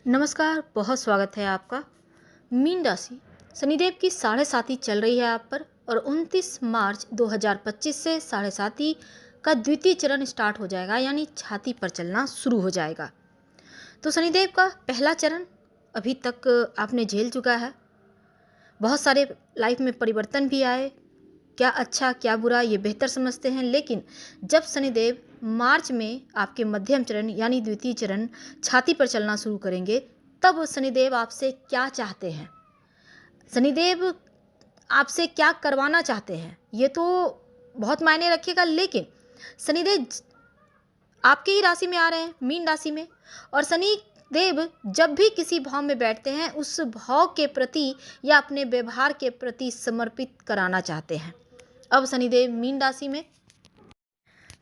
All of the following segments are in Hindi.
नमस्कार, बहुत स्वागत है आपका। मीन राशि शनिदेव की साढ़े साती चल रही है आप पर और 29 मार्च 2025 से साढ़े साती का द्वितीय चरण स्टार्ट हो जाएगा, यानी छाती पर चलना शुरू हो जाएगा। तो शनिदेव का पहला चरण अभी तक आपने झेल चुका है। बहुत सारे लाइफ में परिवर्तन भी आए, क्या अच्छा क्या बुरा ये बेहतर समझते हैं, लेकिन जब शनिदेव मार्च में आपके मध्यम चरण यानी द्वितीय चरण छाती पर चलना शुरू करेंगे, तब शनिदेव आपसे क्या चाहते हैं, शनिदेव आपसे क्या करवाना चाहते हैं, ये तो बहुत मायने रखेगा। लेकिन शनिदेव आपके ही राशि में आ रहे हैं, मीन राशि में, और शनि देव जब भी किसी भाव में बैठते हैं उस भाव के प्रति या अपने व्यवहार के प्रति समर्पित कराना चाहते हैं। अब शनिदेव मीन राशि में,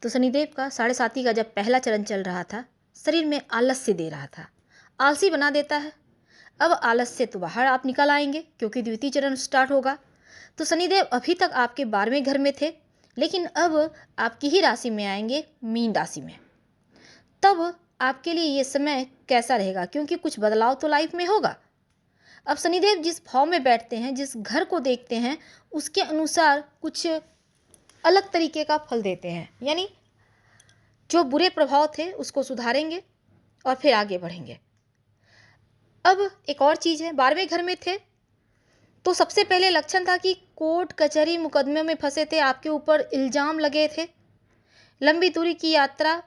तो शनिदेव का साढ़े साती का जब पहला चरण चल रहा था, शरीर में आलस्य दे रहा था, आलसी बना देता है। अब आलस्य से तो बाहर आप निकल आएंगे क्योंकि द्वितीय चरण स्टार्ट होगा। तो शनिदेव अभी तक आपके 12वें घर में थे, लेकिन अब आपकी ही राशि में आएंगे, मीन राशि में। तब आपके लिए ये समय कैसा रहेगा, क्योंकि कुछ बदलाव तो लाइफ में होगा। अब शनिदेव जिस भाव में बैठते हैं, जिस घर को देखते हैं, उसके अनुसार कुछ अलग तरीके का फल देते हैं, यानी जो बुरे प्रभाव थे उसको सुधारेंगे और फिर आगे बढ़ेंगे। अब एक और चीज़ है, 12वें घर में थे तो सबसे पहले लक्षण था कि कोर्ट कचहरी मुकदमे में फंसे थे, आपके ऊपर इल्ज़ाम लगे थे, लंबी दूरी की यात्रा।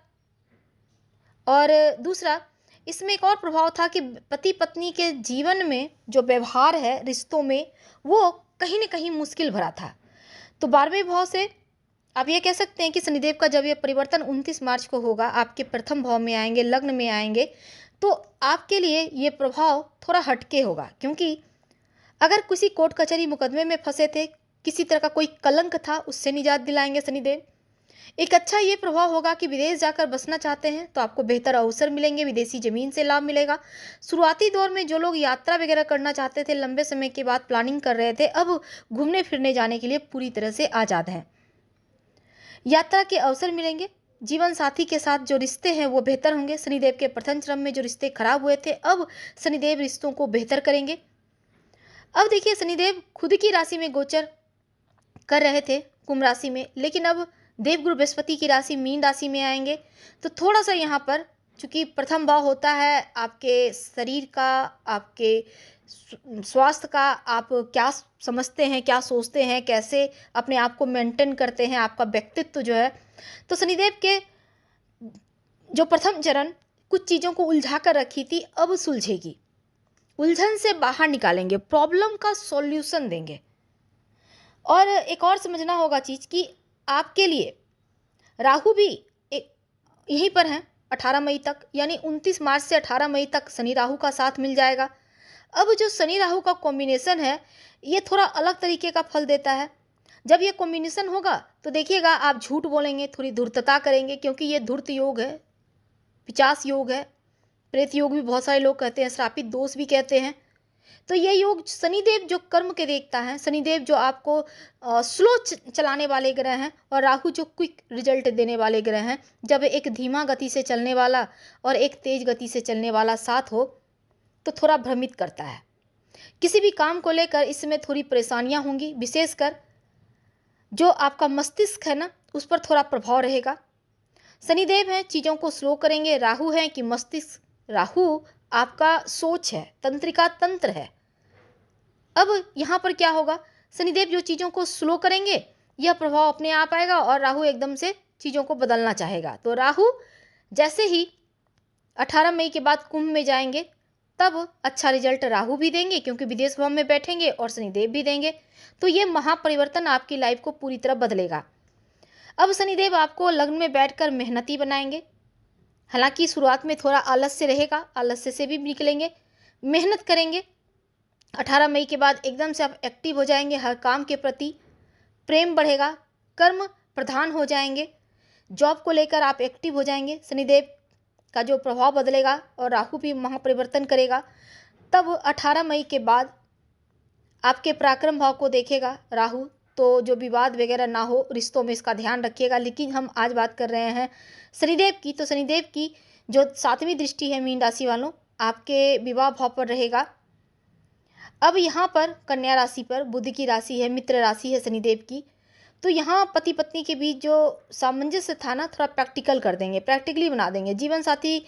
और दूसरा, इसमें एक और प्रभाव था कि पति पत्नी के जीवन में जो व्यवहार है, रिश्तों में, वो कहीं ना कहीं मुश्किल भरा था। तो 12वें भाव से आप ये कह सकते हैं कि शनिदेव का जब ये परिवर्तन 29 मार्च को होगा, आपके प्रथम भाव में आएंगे, लग्न में आएंगे, तो आपके लिए ये प्रभाव थोड़ा हटके होगा। क्योंकि अगर किसी कोर्ट कचहरी मुकदमे में फंसे थे, किसी तरह का कोई कलंक था, उससे निजात दिलाएंगे शनिदेव। एक अच्छा ये प्रभाव होगा कि विदेश जाकर बसना चाहते हैं तो आपको बेहतर अवसर मिलेंगे, विदेशी ज़मीन से लाभ मिलेगा। शुरुआती दौर में जो लोग यात्रा वगैरह करना चाहते थे, लंबे समय के बाद प्लानिंग कर रहे थे, अब घूमने फिरने जाने के लिए पूरी तरह से आज़ाद हैं। यात्रा के अवसर मिलेंगे, जीवन साथी के साथ जो रिश्ते हैं वो बेहतर होंगे। शनिदेव के प्रथम चरण में जो रिश्ते खराब हुए थे, अब शनिदेव रिश्तों को बेहतर करेंगे। अब देखिए, शनिदेव खुद की राशि में गोचर कर रहे थे, कुंभ राशि में, लेकिन अब देवगुरु बृहस्पति की राशि मीन राशि में आएंगे। तो थोड़ा सा यहाँ पर, चूंकि प्रथम भाव होता है आपके शरीर का, आपके स्वास्थ्य का, आप क्या समझते हैं, क्या सोचते हैं, कैसे अपने आप को मेंटेन करते हैं, आपका व्यक्तित्व जो है, तो शनिदेव के जो प्रथम चरण कुछ चीज़ों को उलझा कर रखी थी, अब सुलझेगी, उलझन से बाहर निकालेंगे, प्रॉब्लम का सॉल्यूशन देंगे। और एक और समझना होगा चीज़ कि आपके लिए राहु भी एक यहीं पर हैं 18 मई तक, यानी 29 मार्च से 18 मई तक शनि राहु का साथ मिल जाएगा। अब जो शनि राहु का कॉम्बिनेशन है, ये थोड़ा अलग तरीके का फल देता है। जब ये कॉम्बिनेशन होगा तो देखिएगा, आप झूठ बोलेंगे, थोड़ी धूर्तता करेंगे, क्योंकि ये धूर्त योग है, पिचास योग है, प्रेत योग भी बहुत सारे लोग कहते हैं, श्रापित दोष भी कहते हैं। तो ये योग शनिदेव जो कर्म के देखता है, शनिदेव जो आपको स्लो चलाने वाले ग्रह हैं, और राहु जो क्विक रिजल्ट देने वाले ग्रह हैं। जब एक धीमा गति से चलने वाला और एक तेज गति से चलने वाला साथ हो तो थोड़ा भ्रमित करता है। किसी भी काम को लेकर इसमें थोड़ी परेशानियां होंगी, विशेषकर जो आपका मस्तिष्क है ना, उस पर थोड़ा प्रभाव रहेगा। शनिदेव हैं, चीज़ों को स्लो करेंगे, राहु हैं कि मस्तिष्क, राहु आपका सोच है, तंत्रिका तंत्र है। अब यहाँ पर क्या होगा, शनिदेव जो चीज़ों को स्लो करेंगे, यह प्रभाव अपने आप आएगा, और राहु एकदम से चीज़ों को बदलना चाहेगा। तो राहु जैसे ही 18 मई के बाद कुंभ में जाएंगे, तब अच्छा रिजल्ट राहु भी देंगे, क्योंकि विदेश भवन में बैठेंगे, और शनिदेव भी देंगे। तो ये महापरिवर्तन आपकी लाइफ को पूरी तरह बदलेगा। अब शनिदेव आपको लग्न में बैठकर मेहनती बनाएंगे। हालांकि शुरुआत में थोड़ा आलस्य रहेगा, आलस्य से भी निकलेंगे, मेहनत करेंगे। 18 मई के बाद एकदम से आप एक्टिव हो जाएंगे, हर काम के प्रति प्रेम बढ़ेगा, कर्म प्रधान हो जाएंगे, जॉब को लेकर आप एक्टिव हो जाएंगे। शनिदेव का जो प्रभाव बदलेगा और राहु भी महापरिवर्तन करेगा। तब 18 मई के बाद आपके पराक्रम भाव को देखेगा राहु, तो जो विवाद वगैरह ना हो रिश्तों में, इसका ध्यान रखिएगा। लेकिन हम आज बात कर रहे हैं शनिदेव की, तो शनिदेव की जो 7वीं दृष्टि है मीन राशि वालों, आपके विवाह भाव पर रहेगा। अब यहाँ पर कन्या राशि पर बुध की राशि है, मित्र राशि है शनिदेव की। तो यहाँ पति पत्नी के बीच जो सामंजस्य था ना, थोड़ा प्रैक्टिकल कर देंगे, प्रैक्टिकली बना देंगे। जीवन साथी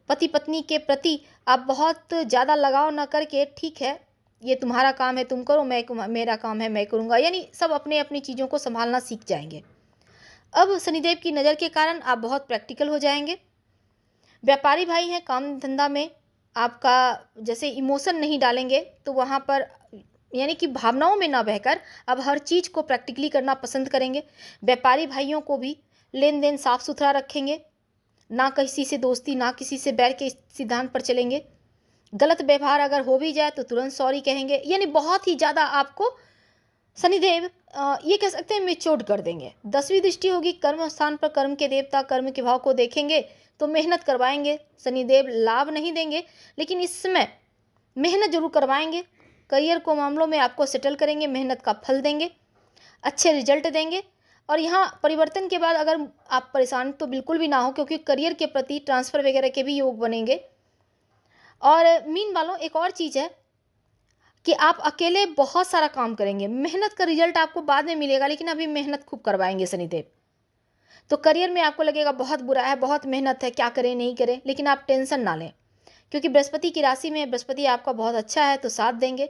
पति पत्नी के प्रति आप बहुत ज़्यादा लगाव ना करके, ठीक है ये तुम्हारा काम है तुम करो, मेरा काम है मैं करूँगा, यानी सब अपने अपनी चीज़ों को संभालना सीख जाएंगे। अब शनिदेव की नज़र के कारण आप बहुत प्रैक्टिकल हो जाएंगे। व्यापारी भाई हैं, काम धंधा में आपका जैसे इमोशन नहीं डालेंगे, तो वहाँ पर यानी कि भावनाओं में ना बहकर अब हर चीज़ को प्रैक्टिकली करना पसंद करेंगे। व्यापारी भाइयों को भी लेन देन साफ सुथरा रखेंगे, ना किसी से दोस्ती ना किसी से बैर के सिद्धांत पर चलेंगे। गलत व्यवहार अगर हो भी जाए तो तुरंत सॉरी कहेंगे, यानी बहुत ही ज़्यादा आपको शनिदेव ये कह सकते हैं मेच्योर्ड कर देंगे। 10वीं दृष्टि होगी कर्म स्थान पर, कर्म के देवता कर्म के भाव को देखेंगे तो मेहनत करवाएंगे। शनिदेव लाभ नहीं देंगे लेकिन इस समय मेहनत जरूर करवाएंगे। करियर को मामलों में आपको सेटल करेंगे, मेहनत का फल देंगे, अच्छे रिजल्ट देंगे। और यहाँ परिवर्तन के बाद अगर आप परेशान तो बिल्कुल भी ना हो, क्योंकि करियर के प्रति ट्रांसफ़र वगैरह के भी योग बनेंगे। और मीन वालों एक और चीज़ है कि आप अकेले बहुत सारा काम करेंगे, मेहनत का रिजल्ट आपको बाद में मिलेगा, लेकिन अभी मेहनत खूब करवाएंगे शनिदेव। तो करियर में आपको लगेगा बहुत बुरा है, बहुत मेहनत है, क्या करें नहीं करें, लेकिन आप टेंशन ना लें, क्योंकि बृहस्पति की राशि में बृहस्पति आपका बहुत अच्छा है तो साथ देंगे।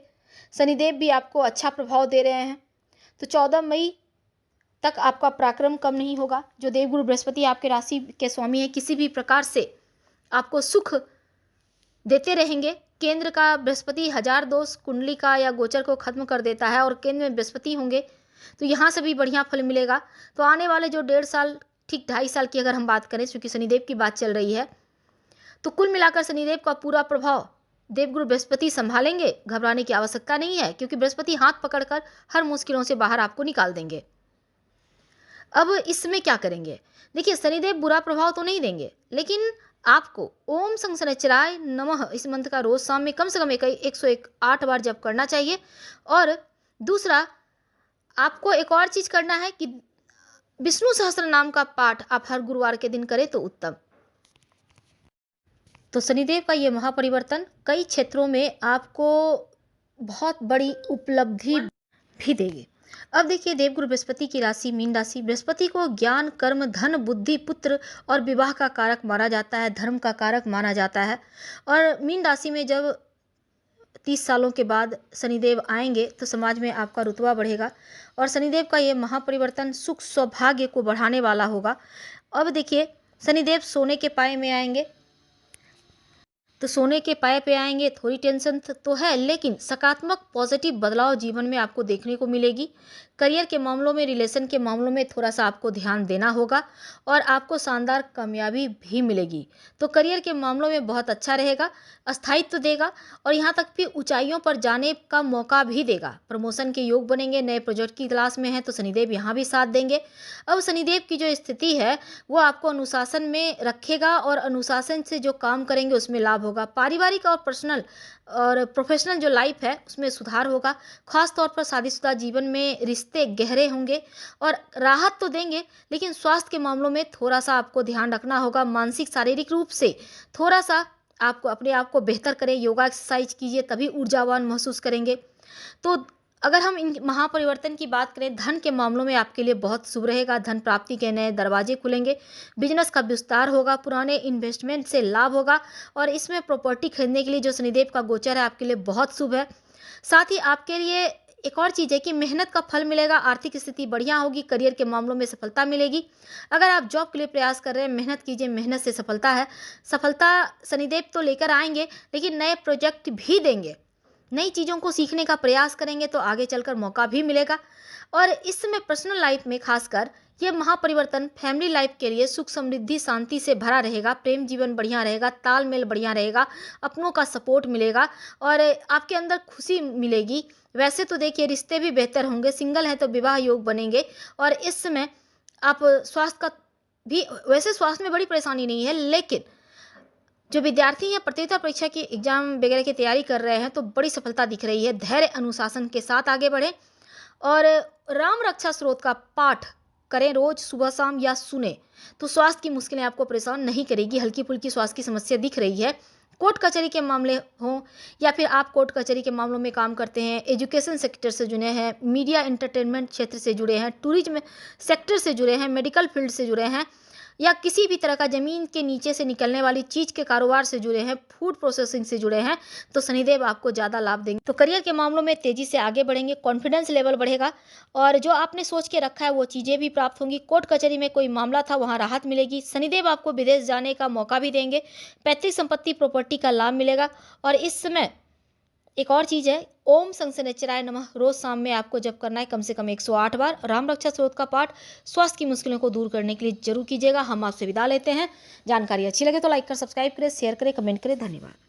शनिदेव भी आपको अच्छा प्रभाव दे रहे हैं। तो 14 मई तक आपका पराक्रम कम नहीं होगा। जो देवगुरु बृहस्पति आपके राशि के स्वामी हैं, किसी भी प्रकार से आपको सुख देते रहेंगे। केंद्र का बृहस्पति हजार दोष कुंडली का या गोचर को खत्म कर देता है, और केंद्र में बृहस्पति होंगे तो यहाँ से भी बढ़िया फल मिलेगा। तो आने वाले जो 1.5 साल, ठीक 2.5 साल की अगर हम बात करें, क्योंकि शनिदेव की बात चल रही है, तो कुल मिलाकर शनिदेव का पूरा प्रभाव देवगुरु बृहस्पति संभालेंगे। घबराने की आवश्यकता नहीं है, क्योंकि बृहस्पति हाथ पकड़कर हर मुश्किलों से बाहर आपको निकाल देंगे। अब इसमें क्या करेंगे, देखिए शनिदेव बुरा प्रभाव तो नहीं देंगे, लेकिन आपको ओम शनिश्चराय नमः इस मंत्र का रोज शाम में कम से कम 108 बार जप करना चाहिए। और दूसरा, आपको एक और चीज करना है कि विष्णु सहस्त्र नाम का पाठ आप हर गुरुवार के दिन करें तो उत्तम। तो शनिदेव का ये महापरिवर्तन कई क्षेत्रों में आपको बहुत बड़ी उपलब्धि भी देगी। अब देखिए, देवगुरु बृहस्पति की राशि मीन राशि। बृहस्पति को ज्ञान, कर्म, धन, बुद्धि, पुत्र और विवाह का कारक माना जाता है, धर्म का कारक माना जाता है। और मीन राशि में जब 30 सालों के बाद शनिदेव आएंगे तो समाज में आपका रुतबा बढ़ेगा, और शनिदेव का ये महापरिवर्तन सुख सौभाग्य को बढ़ाने वाला होगा। अब देखिए, शनिदेव सोने के पाए में आएंगे, तो सोने के पाए पे आएंगे, थोड़ी टेंशन तो है, लेकिन सकारात्मक पॉजिटिव बदलाव जीवन में आपको देखने को मिलेगी। करियर के मामलों में, रिलेशन के मामलों में थोड़ा सा आपको ध्यान देना होगा, और आपको शानदार कामयाबी भी मिलेगी। तो करियर के मामलों में बहुत अच्छा रहेगा, स्थायित्व देगा, और यहाँ तक भी ऊंचाइयों पर जाने का मौका भी देगा। प्रमोशन के योग बनेंगे, नए प्रोजेक्ट की तलाश में है तो शनिदेव यहाँ भी साथ देंगे। अब शनिदेव की जो स्थिति है वो आपको अनुशासन में रखेगा, और अनुशासन से जो काम करेंगे उसमें लाभ होगा। पारिवारिक और पर्सनल और प्रोफेशनल जो लाइफ है उसमें सुधार होगा। खास तौर पर शादीशुदा जीवन में रिश्ते गहरे होंगे और राहत तो देंगे, लेकिन स्वास्थ्य के मामलों में थोड़ा सा आपको ध्यान रखना होगा। मानसिक शारीरिक रूप से थोड़ा सा आपको अपने आप को बेहतर करें, योगा एक्सरसाइज कीजिए, तभी ऊर्जावान महसूस करेंगे। तो अगर हम इन महापरिवर्तन की बात करें, धन के मामलों में आपके लिए बहुत शुभ रहेगा। धन प्राप्ति के नए दरवाजे खुलेंगे, बिजनेस का विस्तार होगा, पुराने इन्वेस्टमेंट से लाभ होगा, और इसमें प्रॉपर्टी खरीदने के लिए जो शनिदेव का गोचर है आपके लिए बहुत शुभ है। साथ ही आपके लिए एक और चीज़ है कि मेहनत का फल मिलेगा, आर्थिक स्थिति बढ़िया होगी, करियर के मामलों में सफलता मिलेगी। अगर आप जॉब के लिए प्रयास कर रहे हैं, मेहनत कीजिए, मेहनत से सफलता है। सफलता शनिदेव तो लेकर आएंगे, लेकिन नए प्रोजेक्ट भी देंगे। नई चीज़ों को सीखने का प्रयास करेंगे तो आगे चलकर मौका भी मिलेगा। और इसमें पर्सनल लाइफ में खासकर ये महापरिवर्तन फैमिली लाइफ के लिए सुख समृद्धि शांति से भरा रहेगा। प्रेम जीवन बढ़िया रहेगा, तालमेल बढ़िया रहेगा, अपनों का सपोर्ट मिलेगा, और आपके अंदर खुशी मिलेगी। वैसे तो देखिए, रिश्ते भी बेहतर होंगे, सिंगल हैं तो विवाह योग बनेंगे। और इस समय आप स्वास्थ्य का भी, वैसे स्वास्थ्य में बड़ी परेशानी नहीं है, लेकिन जो विद्यार्थी हैं प्रतियोगिता परीक्षा की एग्जाम वगैरह की तैयारी कर रहे हैं तो बड़ी सफलता दिख रही है। धैर्य अनुशासन के साथ आगे बढ़ें, और राम रक्षा स्रोत का पाठ करें रोज सुबह शाम, या सुने तो स्वास्थ्य की मुश्किलें आपको परेशान नहीं करेगी। हल्की फुल्की स्वास्थ्य की समस्या दिख रही है, कोर्ट कचहरी के मामले हों या फिर आप कोर्ट कचहरी के मामलों में काम करते हैं, एजुकेशन सेक्टर से जुड़े हैं, मीडिया एंटरटेनमेंट क्षेत्र से जुड़े हैं, टूरिज्म सेक्टर से जुड़े हैं, मेडिकल फील्ड से जुड़े हैं, या किसी भी तरह का ज़मीन के नीचे से निकलने वाली चीज़ के कारोबार से जुड़े हैं, फूड प्रोसेसिंग से जुड़े हैं, तो शनिदेव आपको ज़्यादा लाभ देंगे। तो करियर के मामलों में तेज़ी से आगे बढ़ेंगे, कॉन्फिडेंस लेवल बढ़ेगा और जो आपने सोच के रखा है वो चीज़ें भी प्राप्त होंगी। कोर्ट कचहरी में कोई मामला था, वहाँ राहत मिलेगी। शनिदेव आपको विदेश जाने का मौका भी देंगे, पैतृक संपत्ति प्रॉपर्टी का लाभ मिलेगा। और इस समय एक और चीज़ है, ओम शनिश्चराय नमः रोज शाम में आपको जप करना है कम से कम 108 बार। राम रक्षा स्तोत्र का पाठ स्वास्थ्य की मुश्किलों को दूर करने के लिए जरूर कीजिएगा। हम आपसे विदा लेते हैं। जानकारी अच्छी लगे तो लाइक कर सब्सक्राइब करें, शेयर करें, कमेंट करें। धन्यवाद।